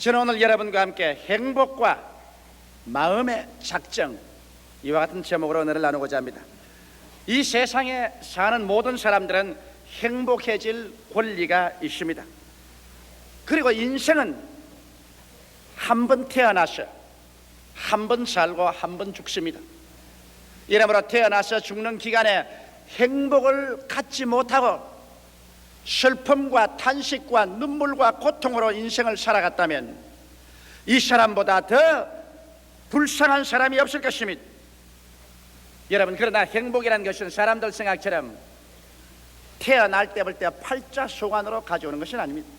저는 오늘 여러분과 함께 행복과 마음의 작정, 이와 같은 제목으로 은혜를 나누고자 합니다. 이 세상에 사는 모든 사람들은 행복해질 권리가 있습니다. 그리고 인생은 한 번 태어나서 한 번 살고 한 번 죽습니다. 이러므로 태어나서 죽는 기간에 행복을 갖지 못하고 슬픔과 탄식과 눈물과 고통으로 인생을 살아갔다면 이 사람보다 더 불쌍한 사람이 없을 것입니다. 여러분, 그러나 행복이라는 것은 사람들 생각처럼 태어날 때부터 팔자소관으로 가져오는 것은 아닙니다.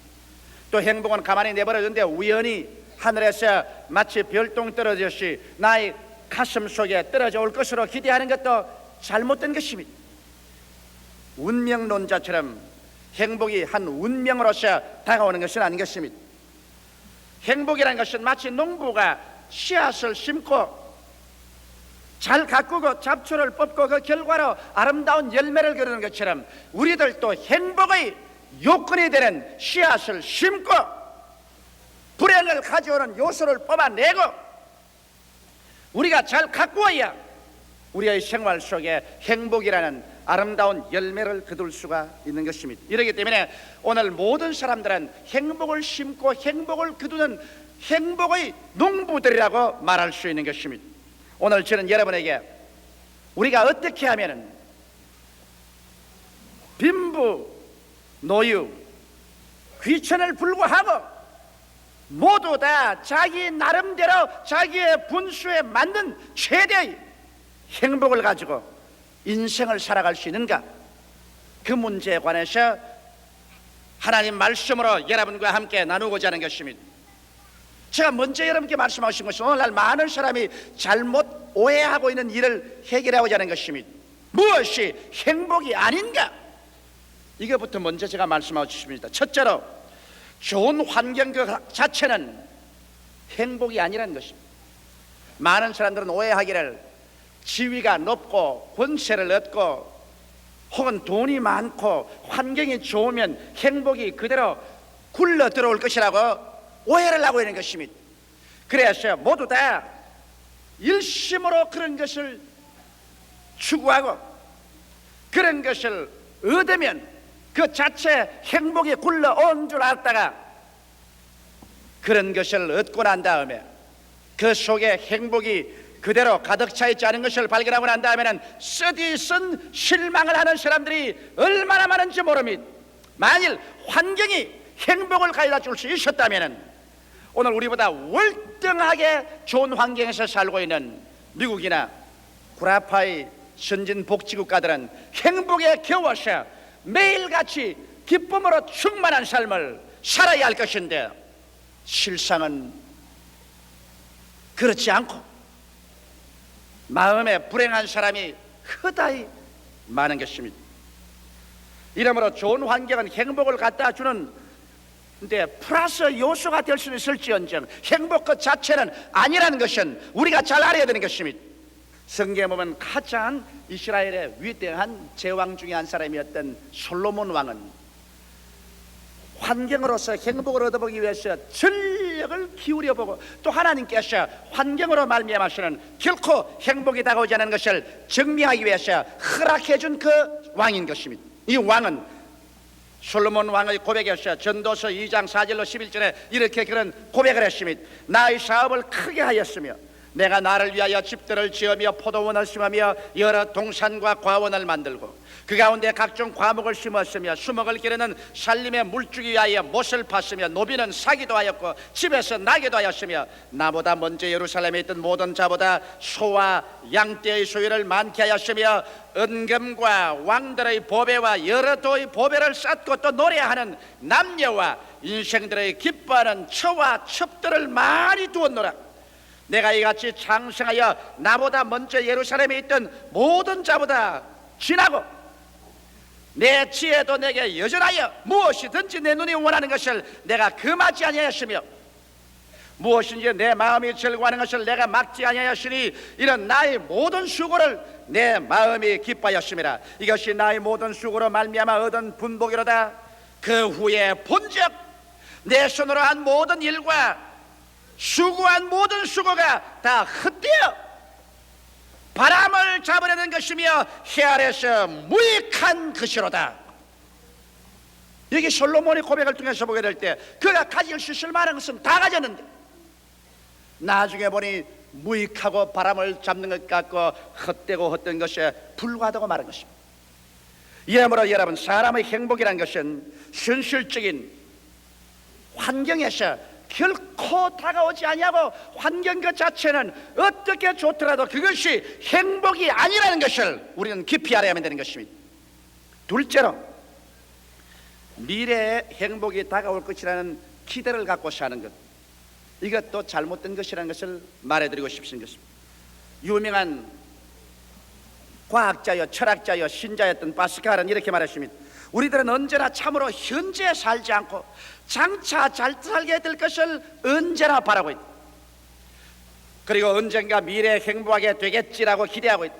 또 행복은 가만히 내버려두는데 우연히 하늘에서 마치 별똥 떨어졌듯이 나의 가슴 속에 떨어져 올 것으로 기대하는 것도 잘못된 것입니다. 운명론자처럼 행복이 한 운명으로서 다가오는 것은 아닌 것입니다. 행복이라는 것은 마치 농부가 씨앗을 심고 잘 가꾸고 잡초를 뽑고 그 결과로 아름다운 열매를 거두는 것처럼 우리들도 행복의 요건이 되는 씨앗을 심고 불행을 가져오는 요소를 뽑아내고 우리가 잘 가꾸어야 우리의 생활 속에 행복이라는 아름다운 열매를 거둘 수가 있는 것입니다. 이렇기 때문에 오늘 모든 사람들은 행복을 심고 행복을 거두는 행복의 농부들이라고 말할 수 있는 것입니다. 오늘 저는 여러분에게 우리가 어떻게 하면 빈부, 노유, 귀천을 불구하고 모두 다 자기 나름대로 자기의 분수에 맞는 최대의 행복을 가지고 인생을 살아갈 수 있는가, 그 문제에 관해서 하나님 말씀으로 여러분과 함께 나누고자 하는 것입니다. 제가 먼저 여러분께 말씀하신 것은 오늘날 많은 사람이 잘못 오해하고 있는 일을 해결하고자 하는 것입니다. 무엇이 행복이 아닌가, 이거부터 먼저 제가 말씀하고 싶습니다. 첫째로 좋은 환경 그 자체는 행복이 아니라는 것입니다. 많은 사람들은 오해하기를 지위가 높고 권세를 얻고 혹은 돈이 많고 환경이 좋으면 행복이 그대로 굴러 들어올 것이라고 오해를 하고 있는 것입니다. 그래서 모두 다 일심으로 그런 것을 추구하고 그런 것을 얻으면 그 자체 행복이 굴러온 줄 알았다가 그런 것을 얻고 난 다음에 그 속에 행복이 그대로 가득 차 있지 않은 것을 발견하고 난 다음에는 쓰디쓴 실망을 하는 사람들이 얼마나 많은지 모릅니다. 만일 환경이 행복을 가져다 줄 수 있었다면 오늘 우리보다 월등하게 좋은 환경에서 살고 있는 미국이나 구라파의 선진복지국가들은 행복에 겨워서 매일같이 기쁨으로 충만한 삶을 살아야 할 것인데 실상은 그렇지 않고 마음에 불행한 사람이 허다히 많은 것입니다. 이러므로 좋은 환경은 행복을 갖다 주는 데 플러스 요소가 될 수는 있을지언정 행복 그 자체는 아니라는 것은 우리가 잘 알아야 되는 것입니다. 성경에 보면 가장 이스라엘의 위대한 제왕 중에 한 사람이었던 솔로몬 왕은 환경으로서 행복을 얻어보기 위해서 전력을 기울여보고 또 하나님께서 환경으로 말미암아서는 결코 행복이 다가오지 않는 것을 증명하기 위해서 허락해준 그 왕인 것입니다. 이 왕은 솔로몬 왕의 고백에서 전도서 2장 4절로 11절에 이렇게 그런 고백을 했습니다. 나의 사업을 크게 하였으며 내가 나를 위하여 집들을 지으며 포도원을 심으며 여러 동산과 과원을 만들고 그 가운데 각종 과목을 심었으며 수목을 기르는 살림의 물주기 위하여 못을 팠으며 노비는 사기도 하였고 집에서 나게도 하였으며 나보다 먼저 예루살렘에 있던 모든 자보다 소와 양떼의 소유를 많게 하였으며 은금과 왕들의 보배와 여러 도의 보배를 쌓고 또 노래하는 남녀와 인생들의 기뻐하는 처와 첩들을 많이 두었노라. 내가 이같이 장성하여 나보다 먼저 예루살렘에 있던 모든 자보다 지나고 내 지혜도 내게 여전하여 무엇이든지 내 눈이 원하는 것을 내가 금하지 아니하였으며 무엇인지 내 마음이 즐거워하는 것을 내가 막지 아니하였으니 이런 나의 모든 수고를 내 마음이 기뻐하였음이라. 이것이 나의 모든 수고로 말미암아 얻은 분복이로다. 그 후에 본즉 내 손으로 한 모든 일과 수고한 모든 수고가 다 헛되어 바람을 잡으려는 것이며 해 아래서 무익한 것이로다. 여기 솔로몬의 고백을 통해서 보게 될 때 그가 가질 수 있을 만한 것은 다 가졌는데 나중에 보니 무익하고 바람을 잡는 것 같고 헛되고 헛된 것에 불과하다고 말한 것입니다. 이러므로 여러분, 사람의 행복이라는 것은 현실적인 환경에서 결코 다가오지 아니하고 환경 그 자체는 어떻게 좋더라도 그것이 행복이 아니라는 것을 우리는 깊이 알아야만 되는 것입니다. 둘째로, 미래에 행복이 다가올 것이라는 기대를 갖고 사는 것, 이것도 잘못된 것이라는 것을 말해드리고 싶은 것입니다. 유명한 과학자여 철학자여 신자였던 파스칼은 이렇게 말했습니다. 우리들은 언제나 참으로 현재에 살지 않고 장차 잘 살게 될 것을 언제나 바라고 있다. 그리고 언젠가 미래에 행복하게 되겠지라고 기대하고 있다.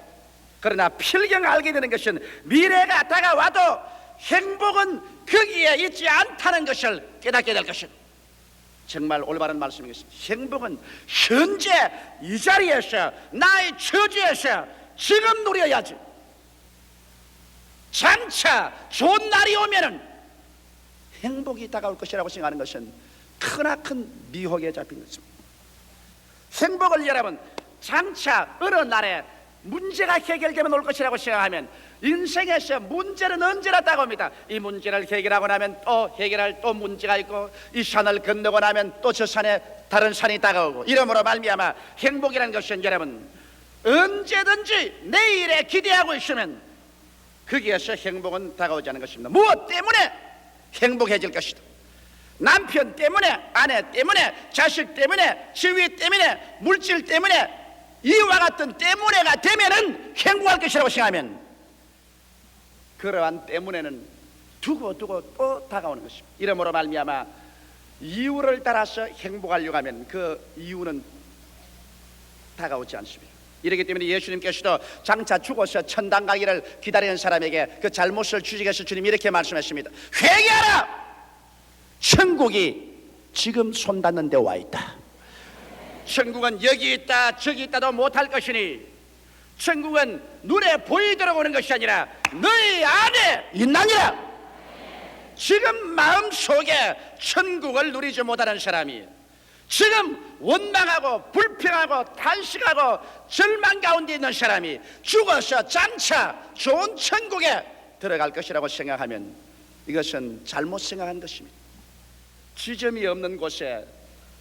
그러나 필경 알게 되는 것은 미래가 다가와도 행복은 거기에 있지 않다는 것을 깨닫게 될 것이다. 정말 올바른 말씀이겠습니다. 행복은 현재 이 자리에서 나의 처지에서 지금 누려야지. 장차 좋은 날이 오면은 행복이 다가올 것이라고 생각하는 것은 크나큰 미혹에 잡힌 것입니다. 행복을 여러분, 장차 어느 날에 문제가 해결되면 올 것이라고 생각하면 인생에서 문제는 언제나 다가옵니다. 이 문제를 해결하고 나면 또 해결할 또 문제가 있고, 이 산을 건너고 나면 또 저 산에 다른 산이 다가오고, 이러므로 말미암아 행복이라는 것은 여러분 언제든지 내일에 기대하고 있으면 거기에서 행복은 다가오지 않는 것입니다. 무엇 때문에 행복해질 것이다. 남편 때문에, 아내 때문에, 자식 때문에, 지위 때문에, 물질 때문에, 이와 같은 때문에가 되면은 행복할 것이라고 생각하면 그러한 때문에는 두고 또 다가오는 것입니다. 이러므로 말미암아 이유를 따라서 행복하려고 하면 그 이유는 다가오지 않습니다. 이렇기 때문에 예수님께서도 장차 죽어서 천당 가기를 기다리는 사람에게 그 잘못을 주직해서 주님이 이렇게 말씀하십니다. 회개하라! 천국이 지금 손 닿는 데 와 있다. 천국은 여기 있다 저기 있다도 못할 것이니 천국은 눈에 보이도록 오는 것이 아니라 너희 안에 있나니라. 지금 마음속에 천국을 누리지 못하는 사람이, 지금 원망하고 불평하고 탄식하고 절망 가운데 있는 사람이 죽어서 장차 좋은 천국에 들어갈 것이라고 생각하면 이것은 잘못 생각한 것입니다. 지점이 없는 곳에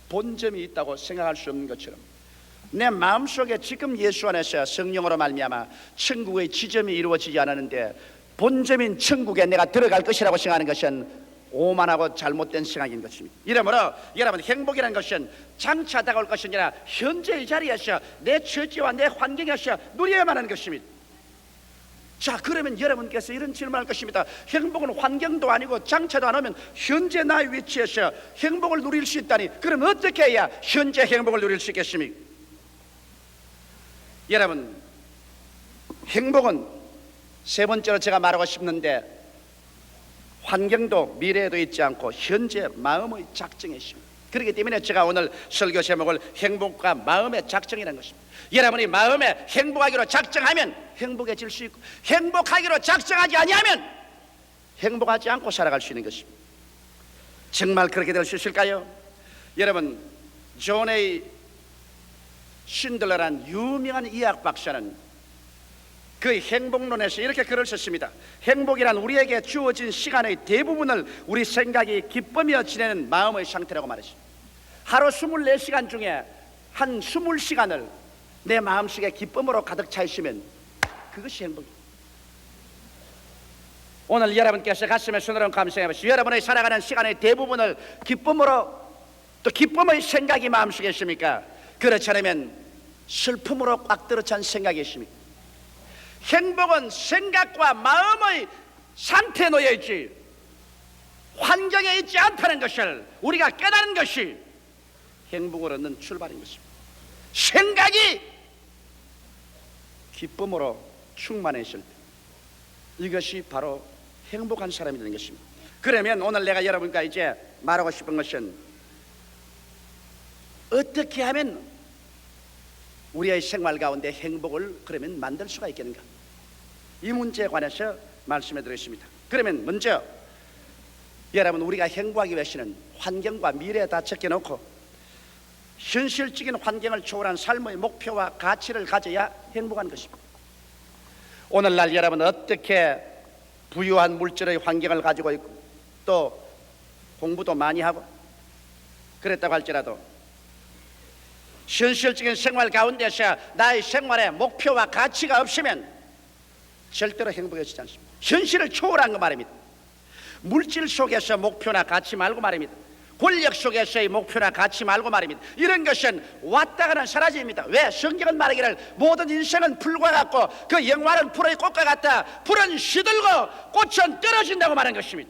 본점이 있다고 생각할 수 없는 것처럼 내 마음속에 지금 예수 안에서 성령으로 말미암아 천국의 지점이 이루어지지 않았는데 본점인 천국에 내가 들어갈 것이라고 생각하는 것은 오만하고 잘못된 생각인 것입니다. 이러므로 여러분, 행복이라는 것은 장차 다가올 것이 아니라 현재 이 자리에서 내 처지와 내 환경에서 누려야만 하는 것입니다. 자, 그러면 여러분께서 이런 질문을 할 것입니다. 행복은 환경도 아니고 장차도 안 오면 현재 나의 위치에서 행복을 누릴 수 있다니, 그럼 어떻게 해야 현재 행복을 누릴 수 있겠습니까? 여러분, 행복은 세 번째로 제가 말하고 싶는데 환경도 미래에도 있지 않고 현재 마음의 작정에 있습니다. 그렇기 때문에 제가 오늘 설교 제목을 행복과 마음의 작정이라는 것입니다. 여러분이 마음에 행복하기로 작정하면 행복해질 수 있고, 행복하기로 작정하지 아니하면 행복하지 않고 살아갈 수 있는 것입니다. 정말 그렇게 될 수 있을까요? 여러분, 존 A 신들러란 유명한 의학 박사는 그 행복론에서 이렇게 글을 썼습니다. 행복이란 우리에게 주어진 시간의 대부분을 우리 생각이 기쁘며 지내는 마음의 상태라고 말했습니다. 하루 24시간 중에 한 20시간을 내 마음속에 기쁨으로 가득 차 있으면 그것이 행복입니다. 오늘 여러분께서 가슴에 손을 얹고 감상해 보시오. 여러분의 살아가는 시간의 대부분을 기쁨으로, 또 기쁨의 생각이 마음속에 있습니까? 그렇지 않으면 슬픔으로 꽉 들어찬 생각이 있습니까? 행복은 생각과 마음의 상태에 놓여 있지 환경에 있지 않다는 것을 우리가 깨닫는 것이 행복을 얻는 출발인 것입니다. 생각이 기쁨으로 충만했을 때 이것이 바로 행복한 사람이 되는 것입니다. 그러면 오늘 내가 여러분과 이제 말하고 싶은 것은 어떻게 하면 우리의 생활 가운데 행복을 그러면 만들 수가 있겠는가? 이 문제에 관해서 말씀해 드렸습니다. 그러면 먼저 여러분, 우리가 행복하기 위해서는 환경과 미래에 다 적혀놓고 현실적인 환경을 초월한 삶의 목표와 가치를 가져야 행복한 것입니다. 오늘날 여러분, 어떻게 부유한 물질의 환경을 가지고 있고 또 공부도 많이 하고 그랬다고 할지라도 현실적인 생활 가운데서 나의 생활에 목표와 가치가 없으면 절대로 행복해지지 않습니다. 현실을 초월한 거 말입니다. 물질 속에서 목표나 가치 말고 말입니다. 권력 속에서의 목표나 가치 말고 말입니다. 이런 것은 왔다가는 사라집니다. 왜? 성경은 말하기를 모든 인생은 풀과 같고 그 영화는 풀의 꽃과 같다. 풀은 시들고 꽃은 떨어진다고 말한 것입니다.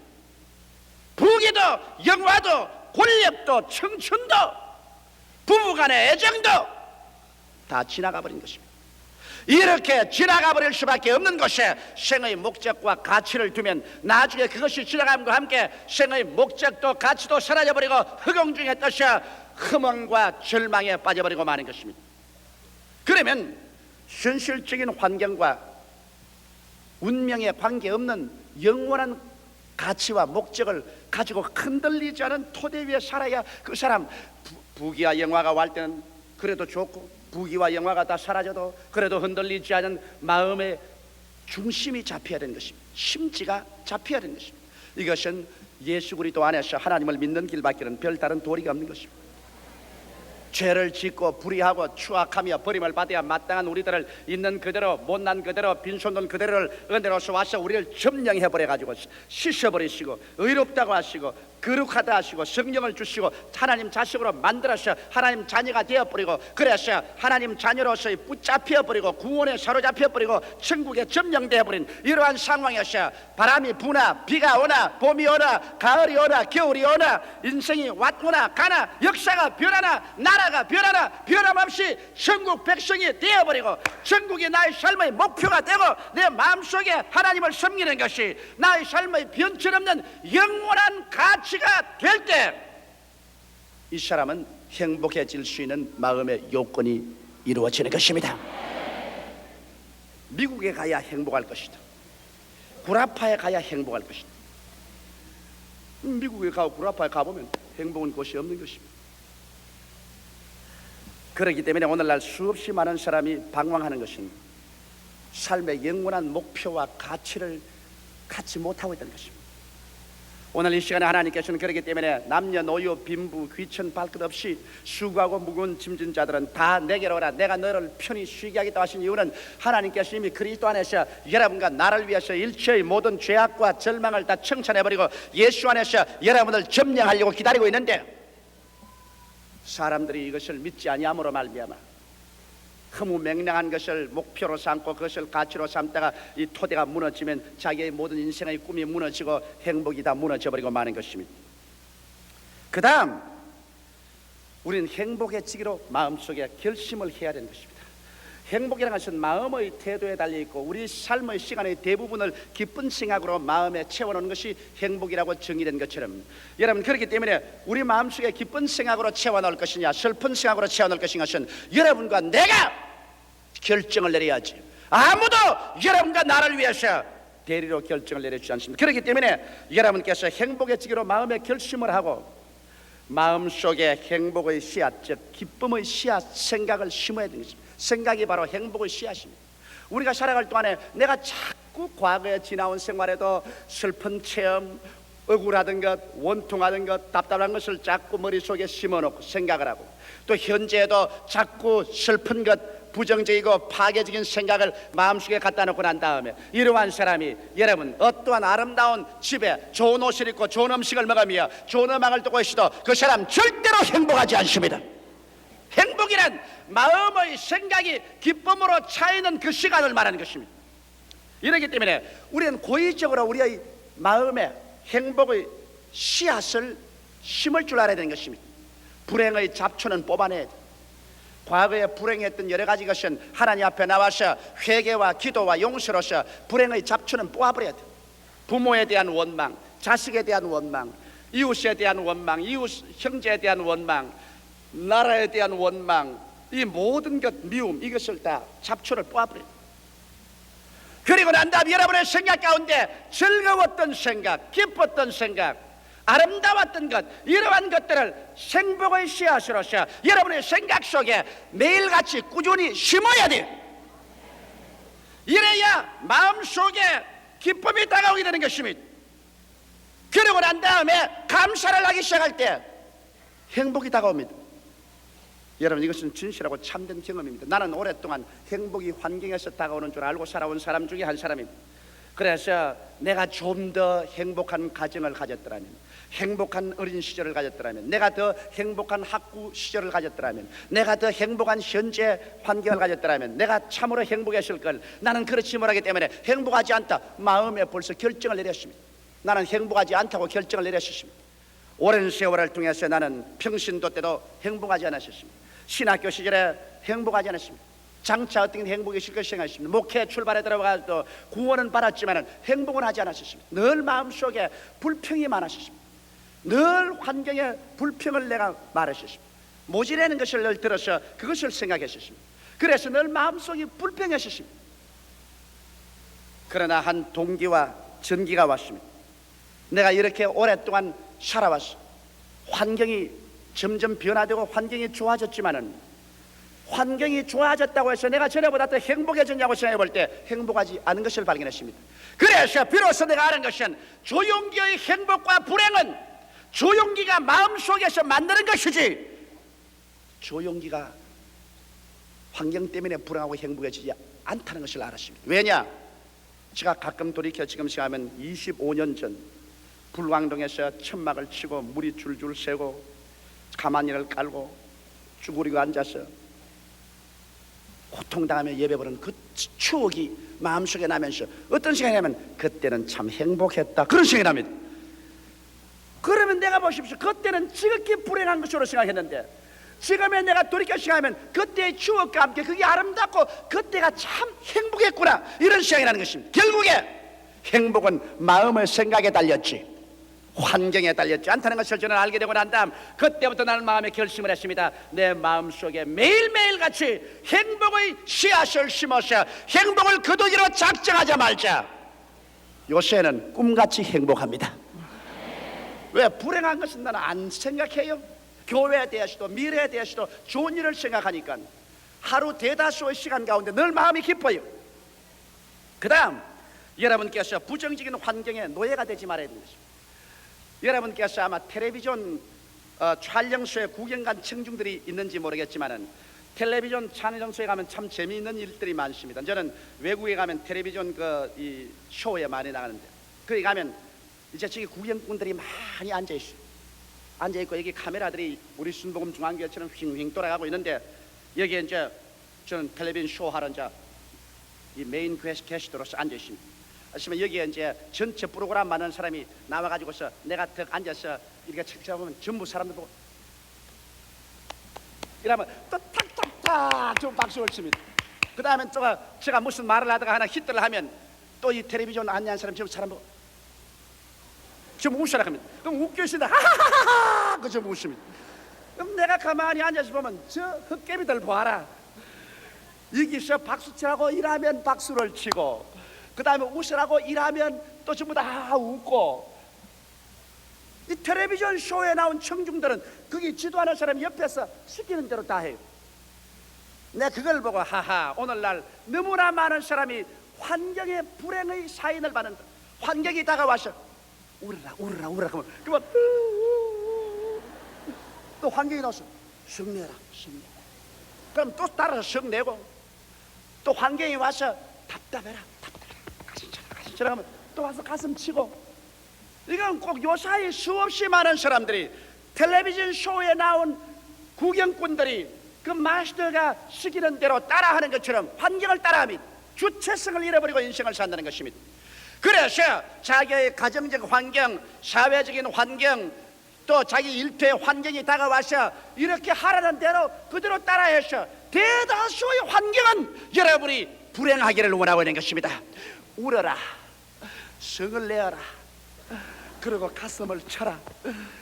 부귀도 영화도 권력도 청춘도 부부간의 애정도 다 지나가 버린 것입니다. 이렇게 지나가 버릴 수밖에 없는 것에 생의 목적과 가치를 두면 나중에 그것이 지나감과 함께 생의 목적도 가치도 사라져버리고 허공중에 떠서 허망과 절망에 빠져버리고 마는 것입니다. 그러면 현실적인 환경과 운명에 관계없는 영원한 가치와 목적을 가지고 흔들리지 않은 토대 위에 살아야 그 사람, 부귀와 영화가 올 때는 그래도 좋고 부귀와 영화가 다 사라져도 그래도 흔들리지 않은 마음의 중심이 잡혀야 되는 것입니다. 심지가 잡혀야 되는 것입니다. 이것은 예수 그리스도 안에서 하나님을 믿는 길밖에는 별다른 도리가 없는 것입니다. 죄를 짓고 불의하고 추악하며 버림을 받아야 마땅한 우리들을 있는 그대로 못난 그대로 빈손돈 그대로를 은혜로서 와서 우리를 점령해버려가지고 씻어버리시고 의롭다고 하시고 거룩하다 하시고 성령을 주시고 하나님 자식으로 만들어서 하나님 자녀가 되어버리고 그래서 하나님 자녀로서 붙잡혀버리고 구원에 사로잡혀버리고 천국에 점령되어버린 이러한 상황에서 바람이 부나 비가 오나 봄이 오나 가을이 오나 겨울이 오나 인생이 왔거나 가나 역사가 변하나 나라가 변하나 변함없이 천국 백성이 되어버리고 천국이 나의 삶의 목표가 되고 내 마음속에 하나님을 섬기는 것이 나의 삶의 변천없는 영원한 가치가 될 때 이 사람은 행복해질 수 있는 마음의 요건이 이루어지는 것입니다. 미국에 가야 행복할 것이다. 구라파에 가야 행복할 것이다. 미국에 가고 구라파에 가보면 행복은 곳이 없는 것입니다. 그렇기 때문에 오늘날 수없이 많은 사람이 방황하는 것은 삶의 영원한 목표와 가치를 갖지 못하고 있다는 것입니다. 오늘 이 시간에 하나님께서는 그렇기 때문에 남녀노소 빈부 귀천 발끝 없이 수고하고 무거운 짐진 자들은 다 내게로 오라 내가 너를 편히 쉬게 하겠다 하신 이유는 하나님께서 이미 그리스도 안에서 여러분과 나를 위해서 일체의 모든 죄악과 절망을 다 청산해버리고 예수 안에서 여러분을 점령하려고 기다리고 있는데 사람들이 이것을 믿지 아니함으로 말미암아 허무맹랑한 것을 목표로 삼고 그것을 가치로 삼다가 이 토대가 무너지면 자기의 모든 인생의 꿈이 무너지고 행복이 다 무너져버리고 마는 것입니다. 그 다음 우리는 행복해지기로 마음속에 결심을 해야 되는 것입니다. 행복이라는 것은 마음의 태도에 달려있고 우리 삶의 시간의 대부분을 기쁜 생각으로 마음에 채워놓는 것이 행복이라고 정의된 것처럼 여러분 그렇기 때문에 우리 마음속에 기쁜 생각으로 채워놓을 것이냐 슬픈 생각으로 채워놓을 것인 것은 여러분과 내가 결정을 내려야지 아무도 여러분과 나를 위해서 대리로 결정을 내려주지 않습니다. 그렇기 때문에 여러분께서 행복해지기로 마음에 결심을 하고 마음속에 행복의 씨앗 즉 기쁨의 씨앗 생각을 심어야 되는 것입니다. 생각이 바로 행복의 씨앗입니다. 우리가 살아갈 동안에 내가 자꾸 과거에 지나온 생활에도 슬픈 체험, 억울하던 것, 원통하던 것, 답답한 것을 자꾸 머릿속에 심어놓고 생각을 하고 또 현재에도 자꾸 슬픈 것, 부정적이고 파괴적인 생각을 마음속에 갖다 놓고 난 다음에 이러한 사람이 여러분 어떠한 아름다운 집에 좋은 옷을 입고 좋은 음식을 먹으며 좋은 음악을 듣고 있어도 그 사람 절대로 행복하지 않습니다. 행복이란 마음의 생각이 기쁨으로 차이는 그 시간을 말하는 것입니다. 이렇기 때문에 우리는 고의적으로 우리의 마음에 행복의 씨앗을 심을 줄 알아야 되는 것입니다. 불행의 잡초는 뽑아내야 돼. 과거에 불행했던 여러 가지 것은 하나님 앞에 나와서 회개와 기도와 용서로서 불행의 잡초는 뽑아버려야 돼. 부모에 대한 원망, 자식에 대한 원망, 이웃에 대한 원망, 이웃 형제에 대한 원망, 나라에 대한 원망, 이 모든 것, 미움, 이것을 다 잡초를 뽑아버려요. 그리고 난 다음 여러분의 생각 가운데 즐거웠던 생각, 기뻤던 생각, 아름다웠던 것, 이러한 것들을 행복의 씨앗으로서 여러분의 생각 속에 매일같이 꾸준히 심어야 돼요. 이래야 마음속에 기쁨이 다가오게 되는 것입니다. 그러고 난 다음에 감사를 하기 시작할 때 행복이 다가옵니다. 여러분, 이것은 진실하고 참된 경험입니다. 나는 오랫동안 행복이 환경에서 다가오는 줄 알고 살아온 사람 중에 한 사람입니다. 그래서 내가 좀 더 행복한 가정을 가졌더라면, 행복한 어린 시절을 가졌더라면, 내가 더 행복한 학구 시절을 가졌더라면, 내가 더 행복한 현재 환경을 가졌더라면 내가 참으로 행복했을 걸, 나는 그렇지 못하기 때문에 행복하지 않다 마음에 벌써 결정을 내렸습니다. 나는 행복하지 않다고 결정을 내렸습니다. 오랜 세월을 통해서 나는 평신도 때도 행복하지 않았습니다. 신학교 시절에 행복하지 않았습니다. 장차 어떤 행복이 있을 것을 생각했습니다. 목회 출발에 들어가서 구원은 받았지만 행복은 하지 않았습니다. 늘 마음속에 불평이 많았습니다. 늘 환경에 불평을 내가 말했습니다. 모질라는 것을 늘 들어서 그것을 생각했습니다. 그래서 늘 마음속이 불평했습니다. 그러나 한 동기와 전기가 왔습니다. 내가 이렇게 오랫동안 살아왔어. 환경이 점점 변화되고 환경이 좋아졌지만은, 환경이 좋아졌다고 해서 내가 전에보다 더 행복해졌냐고 생각해 볼 때 행복하지 않은 것을 발견했습니다. 그래서 비로소 내가 아는 것은 조용기의 행복과 불행은 조용기가 마음속에서 만드는 것이지, 조용기가 환경 때문에 불행하고 행복해지지 않다는 것을 알았습니다. 왜냐? 제가 가끔 돌이켜 지금 생각하면 25년 전 불광동에서 천막을 치고 물이 줄줄 새고 가마니를 깔고 쭈그리고 앉아서 고통당하며 예배보는 그 추억이 마음속에 나면서 어떤 생각이냐면, 그때는 참 행복했다, 그런 생각이 납니다. 그러면 내가 보십시오, 그때는 지극히 불행한 것으로 생각했는데 지금의 내가 돌이켜 생각하면 그때의 추억과 함께 그게 아름답고 그때가 참 행복했구나, 이런 생각이 나는 것입니다. 결국에 행복은 마음의 생각에 달렸지 환경에 달렸지 않다는 것을 저는 알게 되고 난 다음, 그때부터 나는 마음에 결심을 했습니다. 내 마음속에 매일매일 같이 행복의 씨앗을 심어서 행복을 거두기로 작정하자 말자. 요새는 꿈같이 행복합니다. 왜? 불행한 것은 나는 안 생각해요. 교회에 대해서도 미래에 대해서도 좋은 일을 생각하니까 하루 대다수의 시간 가운데 늘 마음이 기뻐요. 그 다음, 여러분께서 부정적인 환경에 노예가 되지 말아야 되는 것입니다. 여러분께서 아마 텔레비전 촬영소에 구경 간 청중들이 있는지 모르겠지만은, 텔레비전 촬영소에 가면 참 재미있는 일들이 많습니다. 저는 외국에 가면 텔레비전 이 쇼에 많이 나가는데, 거기 가면 이제 저기 구경꾼들이 많이 앉아있어요. 앉아있고 여기 카메라들이 우리 순복음 중앙교회처럼 휙휙 돌아가고 있는데, 여기에 이제 저는 텔레비전 쇼 하러 이제 이 메인 게스트로서 앉아있습니다. 아시면 여기에 이제 전체 프로그램 많은 사람이 나와가지고서 내가 더 앉아서 이렇게 책잡으면 전부 사람들 보고 이러면 또 탁탁탁 좀 박수를 칩니다. 그 다음에 또 제가 무슨 말을 하다가 하나 히트를 하면 또 이 텔레비전 안내한 사람 전부 사람 보고 좀 웃으라 합니다. 그럼 웃겨 있습니다. 하하하하 그 좀 웃습니다. 그럼 내가 가만히 앉아서 보면 저 헛개비들 봐라. 여기서 박수치라고 일하면 박수를 치고, 그 다음에 웃으라고 일하면 또 전부 다 웃고, 이 텔레비전 쇼에 나온 청중들은 거기 지도하는 사람 옆에서 시키는 대로 다 해요. 내가 그걸 보고 하하, 오늘날 너무나 많은 사람이 환경의 불행의 사인을 받는다. 환경이 다가와서 울어라 울어라 울어라 그러면 또 환경이 나와서 성내라 성내, 그럼 또 따라서 성내고, 또 환경이 와서 답답해라 가슴 쳐라 하면 또 와서 가슴 치고. 이건 꼭 요사이 수없이 많은 사람들이 텔레비전 쇼에 나온 구경꾼들이 그 마스터가 시키는 대로 따라하는 것처럼 환경을 따라하면 주체성을 잃어버리고 인생을 산다는 것입니다. 그래서 자기의 가정적 환경, 사회적인 환경, 또 자기 일터의 환경이 다가와서 이렇게 하라는 대로 그대로 따라해서 대다수의 환경은 여러분이 불행하기를 원하고 있는 것입니다. 울어라, 성을 내어라, 그리고 가슴을 쳐라,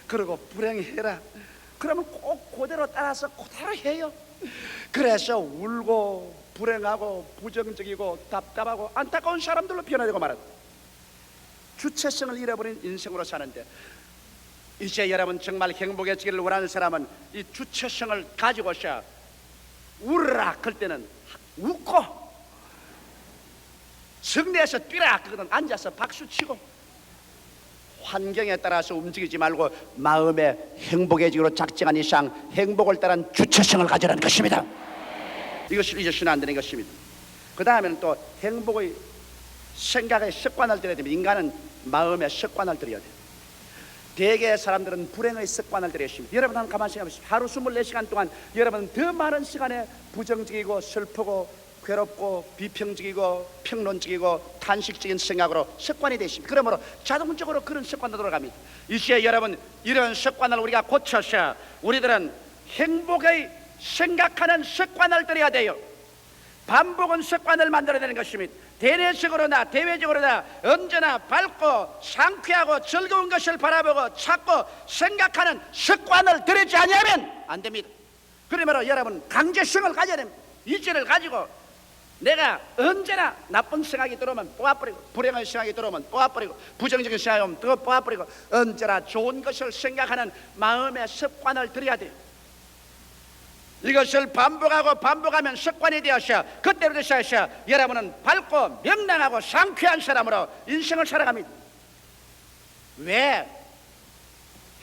그리고 불행해라, 그러면 꼭 그대로 따라서 그대로 해요. 그래서 울고 불행하고 부정적이고 답답하고 안타까운 사람들로 변화되고 말았다. 주체성을 잃어버린 인생으로 사는데, 이제 여러분 정말 행복해지기를 원하는 사람은 이 주체성을 가지고서 울으라 그럴 때는 웃고, 성내에서 뛰라 그거는 앉아서 박수치고, 환경에 따라서 움직이지 말고 마음에 행복해지기로 작정한 이상 행복을 따른 주체성을 가지라는 것입니다. 이것을 잊으시면 안 되는 것입니다. 그 다음에는 또 행복의 생각의 습관을 들여야 됩니다. 인간은 마음의 습관을 들여야 돼요. 대개 사람들은 불행의 습관을 들여야 됩니다. 여러분 한번 가만히 생각해 보십시오. 하루 24시간 동안 여러분은 더 많은 시간에 부정적이고 슬프고 괴롭고 비평적이고 평론적이고 탄식적인 생각으로 습관이 되십니다. 그러므로 자동적으로 그런 습관으로 돌아갑니다. 이제 여러분 이런 습관을 우리가 고쳐서 우리들은 행복의 생각하는 습관을 들여야 돼요. 반복은 습관을 만들어내는 것입니다. 대내적으로나 대외적으로나 언제나 밝고 상쾌하고 즐거운 것을 바라보고 찾고 생각하는 습관을 들이지 아니하면 안 됩니다. 그러므로 여러분 강제성을 가져야 됩니다. 이제를 가지고 내가 언제나 나쁜 생각이 들어오면 뽑아버리고, 불행한 생각이 들어오면 뽑아버리고, 부정적인 생각이 오면 또 뽑아버리고, 언제나 좋은 것을 생각하는 마음의 습관을 들여야 돼요. 이것을 반복하고 반복하면 습관이 되어서 그때부터 시작해서 여러분은 밝고 명랑하고 상쾌한 사람으로 인생을 살아갑니다. 왜?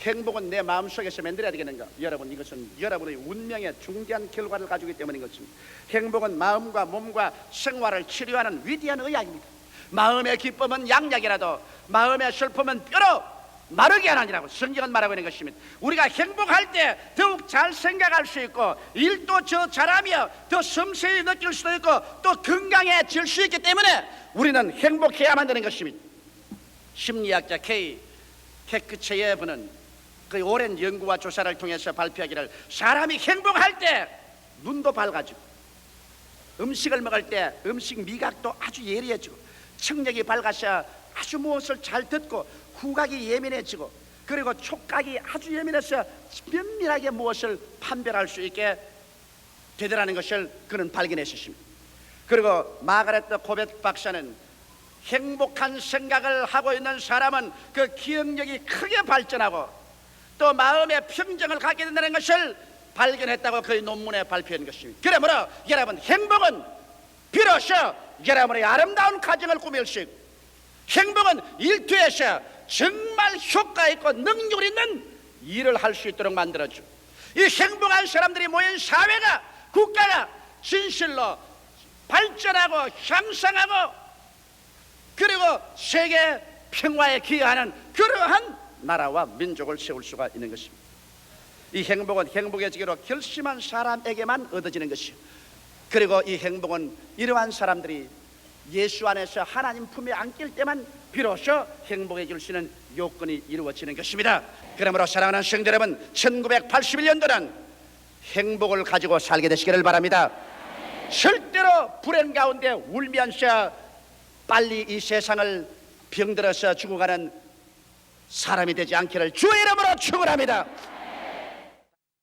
행복은 내 마음속에서 만들어야 되겠는가? 여러분, 이것은 여러분의 운명의 중대한 결과를 가지고 있기 때문인 것입니다. 행복은 마음과 몸과 생활을 치료하는 위대한 의학입니다. 마음의 기쁨은 양약이라도 마음의 슬픔은 뼈로 마르게 하느니라고 성경은 말하고 있는 것입니다. 우리가 행복할 때 더욱 잘 생각할 수 있고 일도 더 잘하며 더 섬세히 느낄 수도 있고 또 건강해질 수 있기 때문에 우리는 행복해야만 되는 것입니다. 심리학자 케크체예 분은 그 오랜 연구와 조사를 통해서 발표하기를, 사람이 행복할 때 눈도 밝아지고 음식을 먹을 때 음식 미각도 아주 예리해지고 청력이 밝아서 아주 무엇을 잘 듣고 후각이 예민해지고 그리고 촉각이 아주 예민해서 면밀하게 무엇을 판별할 수 있게 되더라는 것을 그는 발견했습니다. 그리고 마가렛 코벳 박사는 행복한 생각을 하고 있는 사람은 그 기억력이 크게 발전하고 또 마음의 평정을 갖게 된다는 것을 발견했다고 그의 논문에 발표한 것입니다. 그러므로 여러분 행복은 비로소 여러분의 아름다운 가정을 꾸밀 수 있고 행복은 일터에서 정말 효과 있고 능률 있는 일을 할 수 있도록 만들어줘. 이 행복한 사람들이 모인 사회가 국가가 진실로 발전하고 향상하고 그리고 세계 평화에 기여하는 그러한 나라와 민족을 세울 수가 있는 것입니다. 이 행복은 행복해지기로 결심한 사람에게만 얻어지는 것이요, 그리고 이 행복은 이러한 사람들이 예수 안에서 하나님 품에 안길 때만 비로소 행복해질 수 있는 요건이 이루어지는 것입니다. 그러므로 사랑하는 성도 여러분, 1981년도는 행복을 가지고 살게 되시기를 바랍니다. 절대로 불행 가운데 울면서 빨리 이 세상을 병들어서 죽어가는 사람이 되지 않기를 주의 이름으로 축원합니다.